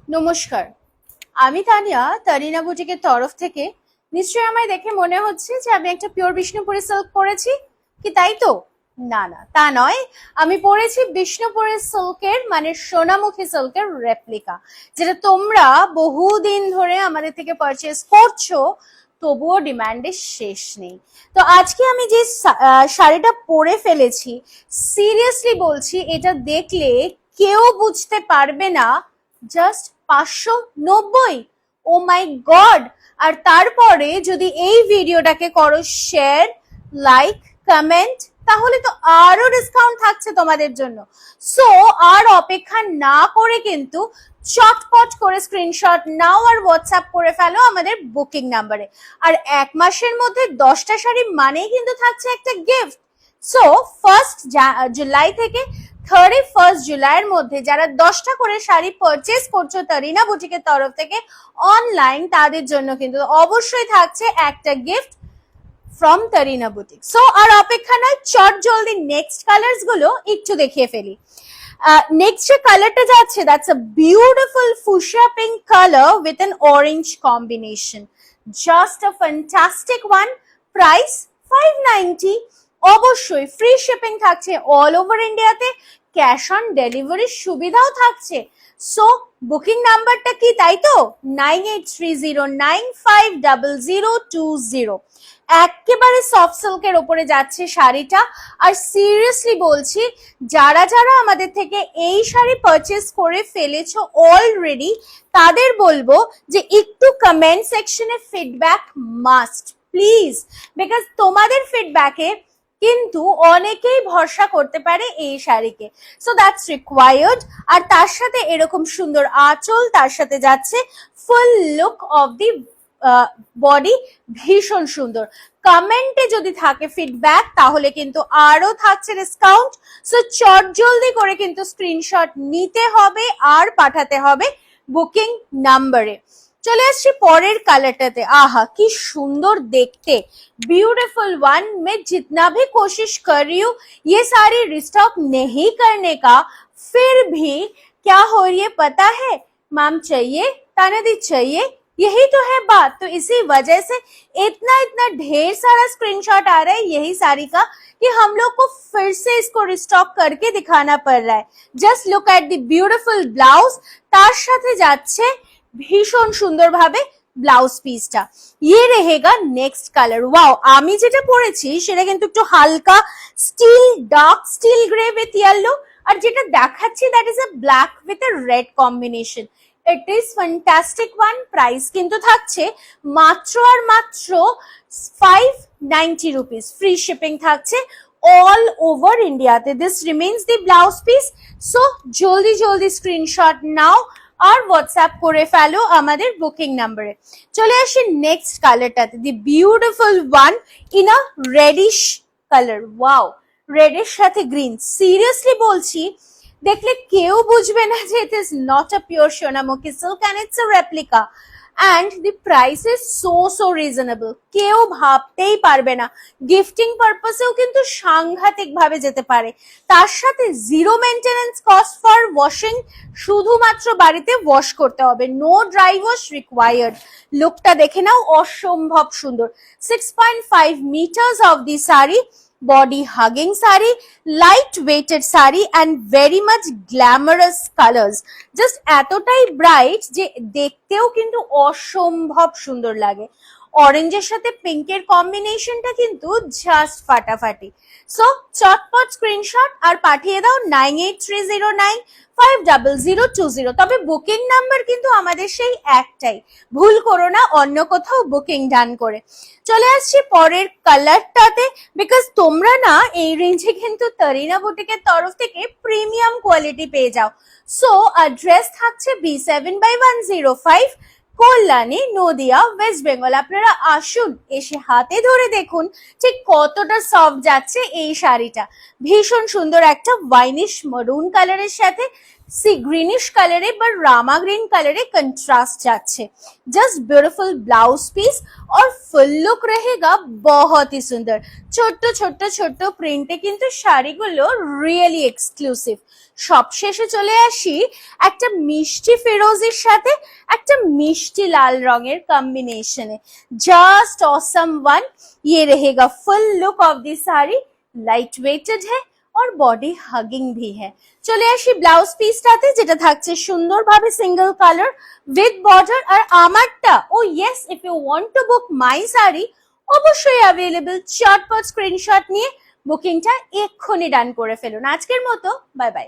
নমস্কার, আমি তানিয়া তারিনা বুটিকের তরফ থেকে। নিশ্চয়ই আমায় দেখে মনে হচ্ছে যে আমি একটা পিওর বিষ্ণুপুরি সিল্ক পরেছি, কি তাই তো? না না, তা নয়। আমি পরেছি বিষ্ণুপুরি সিল্কের মানে সোনামুখী সিল্কের রেপ্লিকা, যেটা তোমরা বহুদিন ধরে আমাদের থেকে পারচেস করছো, তবুও ডিমান্ডের শেষ নেই। তো আজকে আমি যে শাড়িটা পরে ফেলেছি, সিরিয়াসলি বলছি, এটা দেখলে কেউ বুঝতে পারবে না। জাস্ট 590। ও মাই গড! আর তারপরে যদি এই ভিডিওটাকে করো শেয়ার, লাইক, কমেন্ট, তাহলে তো আরো ডিসকাউন্ট থাকছে তোমাদের জন্য। সো আর অপেক্ষা না করে কিন্তু চটপট করে স্ক্রিনশট নাও আর হোয়াটসঅ্যাপ করে ফেলো আমাদের বুকিং নাম্বারে। আর এক মাসের মধ্যে 10টা শাড়ি মানেই কিন্তু থাকছে একটা গিফট। সো 1 জুলাই থেকে 31 জুলাইয়ের মধ্যে যারা 10টা করে শাড়ি পারচেস করছো তারিনা বুটিকের তরফ থেকে অনলাইন, তাদের জন্য কিন্তু অবশ্যই থাকছে একটা গিফট ফ্রম তারিনা বুটিক। সো আর অপেক্ষা নয়, চট জলদি নেক্সট কালার্স গুলো একটু দেখিয়ে ফেলি। নেক্সট যে কালারটা যাচ্ছে, that's a beautiful fuchsia pink colour with an orange combination. Just a fantastic one. Price 590। অবশ্যই ফ্রি শিপিং থাকছে অল ওভার ইন্ডিয়াতে, ক্যাশ অন ডেলিভারির সুবিধাও থাকছে। সো বুকিং নাম্বারটা কি তাই তো? 9830950020। একেবারে সফট সিল্কের ওপরে যাচ্ছে শাড়িটা। আর সিরিয়াসলি বলছি, যারা যারা আমাদের থেকে এই শাড়ি পারচেস করে ফেলেছো অলরেডি, তাদের বলবো যে একটু কমেন্ট সেকশনে ফিডব্যাক মাস্ট প্লিজ, বিকজ তোমাদের ফিডব্যাকে কিন্তু অনেকেই ভরসা করতে পারে এই শাড়িকে। So that's required. আর তার সাথে এরকম সুন্দর আঁচল, তার সাথে যাচ্ছে full look of the body, ভীষণ সুন্দর। কমেন্টে যদি থাকে ফিডব্যাক, তাহলে কিন্তু আরো থাকছে ডিসকাউন্ট। সো চট জলদি করে কিন্তু স্ক্রিনশট নিতে হবে আর পাঠাতে হবে বুকিং নাম্বারে। চলে আসছি পরের কালারটাতে। আহা কি সুন্দর দেখতে, ब्यूटीफुल वन। मैं जितना भी कोशिश कर रही हूँ ये सारी रिस्टॉक नहीं करने का, फिर भी क्या हो रही है पता है? मैम चाहिए, तानादी चाहिए, यही तो है बात। तो इसी वजह से इतना इतना ढेर सारा स्क्रीनशॉट आ रहा है यही साड़ी का, कि हम लोग को फिर से इसको रिस्टॉक करके दिखाना पड़ रहा है। Just look at the beautiful blouse, তার সাথে যাচ্ছে ভীষণ সুন্দরভাবে ব্লাউজ পিসটা। ইয়ে রেহেগা নেক্সট কালার। ওয়াও, আমি যেটা পরেছি সেটা কিন্তু একটু হালকা steel, dark steel grey with yellow, আর যেটা দেখাচ্ছি that is a black with a red combination. It is fantastic one. Price কিন্তু থাকছে মাত্র আর মাত্র 590 রুপিস। ফ্রি শিপিং থাকছে অল ওভার ইন্ডিয়াতে। This remains the blouse piece. So জলদি জলদি স্ক্রিনশট নাও আর হোয়াটসঅ্যাপ করে ফেলো আমাদের বুকিং নাম্বারে। চলে আসি নেক্সট কালারটাতে, the beautiful one in a reddish colour. Wow, রেডের সাথে গ্রিন। সিরিয়াসলি বলছি, দেখলে কেউ বুঝবে না যে it is not a pure Sonamukhi silk and it's a replica. And the price is so reasonable. কেউ ভাবতেই পারবে না। গিফটিং পারপাসেও কিন্তু সাংঘাতিক ভাবে যেতে পারে। তার সাথে zero maintenance cost for washing, শুধুমাত্র বাড়িতে ওয়াশ করতে হবে, নো ড্রাই ওয়াশ রিকোয়ার্ড। লুকটা দেখে নাও, অসম্ভব সুন্দর। 6.5 meters of the saree, body hugging saree, light weighted saree and very much glamorous colors. Just এতটাই ব্রাইট যে দেখতেও কিন্তু অসম্ভব সুন্দর লাগে। অরেঞ্জের সাথে পিঙ্কের কম্বিনেশনটা কিন্তু জাস্ট ফাটাফাটি। সো চটপট স্ক্রিনশট আর পাঠিয়ে দাও 9830950020। তবে বুকিং নাম্বার কিন্তু আমাদের সেই একটাই, ভুল করো না অন্য কোথাও বুকিং ডান করে। চলে আসছি পরের কালারটাতে, বিকজ তোমরা না এই রেঞ্জে কিন্তু তারিনা বুটিকের তরফ থেকে প্রিমিয়াম কোয়ালিটি পেয়ে যাও। সো অ্যাড্রেস থাকছে B7/105, কল্যাণী, নদিয়া, ওয়েস্ট বেঙ্গল। আপনারা আসুন, এসে হাতে ধরে দেখুন ঠিক কতটা সফট যাচ্ছে এই শাড়িটা। ভীষণ সুন্দর একটা ওয়াইনিশ মরুন কালারের সাথে सी ग्रीनिश कलर पर रामा ग्रीन कलर कंट्रास्ट जाच्छे। जस्ट ब्यूटीफुल ब्लाउज पीस और फुल लुक रहेगा बहुत ही सुंदर। छोट्टो छोट्टो छोट्टो प्रिंटे किन्तु शाड़ीगुलो रियली एक्सक्लूसिव। সবশেষে চলে আসি একটা মিষ্টি ফিরোজির সাথে একটা মিষ্টি লাল রঙের কম্বিনেশনে। Just awesome one. ये रहेगा full look of the sari. Light weighted है और बॉडी हगिंग भी है। চলে আসি ব্লাউজ পিসটাতে, যেটা থাকছে সুন্দরভাবে সিঙ্গেল কালার উইথ বর্ডার। আর আমারটা, ও yes, if you want to book my sari অবশ্যই অ্যাভেলেবল। চটপট স্ক্রিনশট নিয়ে বুকিংটা এক্ষুনি ডান করে ফেলুন। আজকের মতো বাই বাই।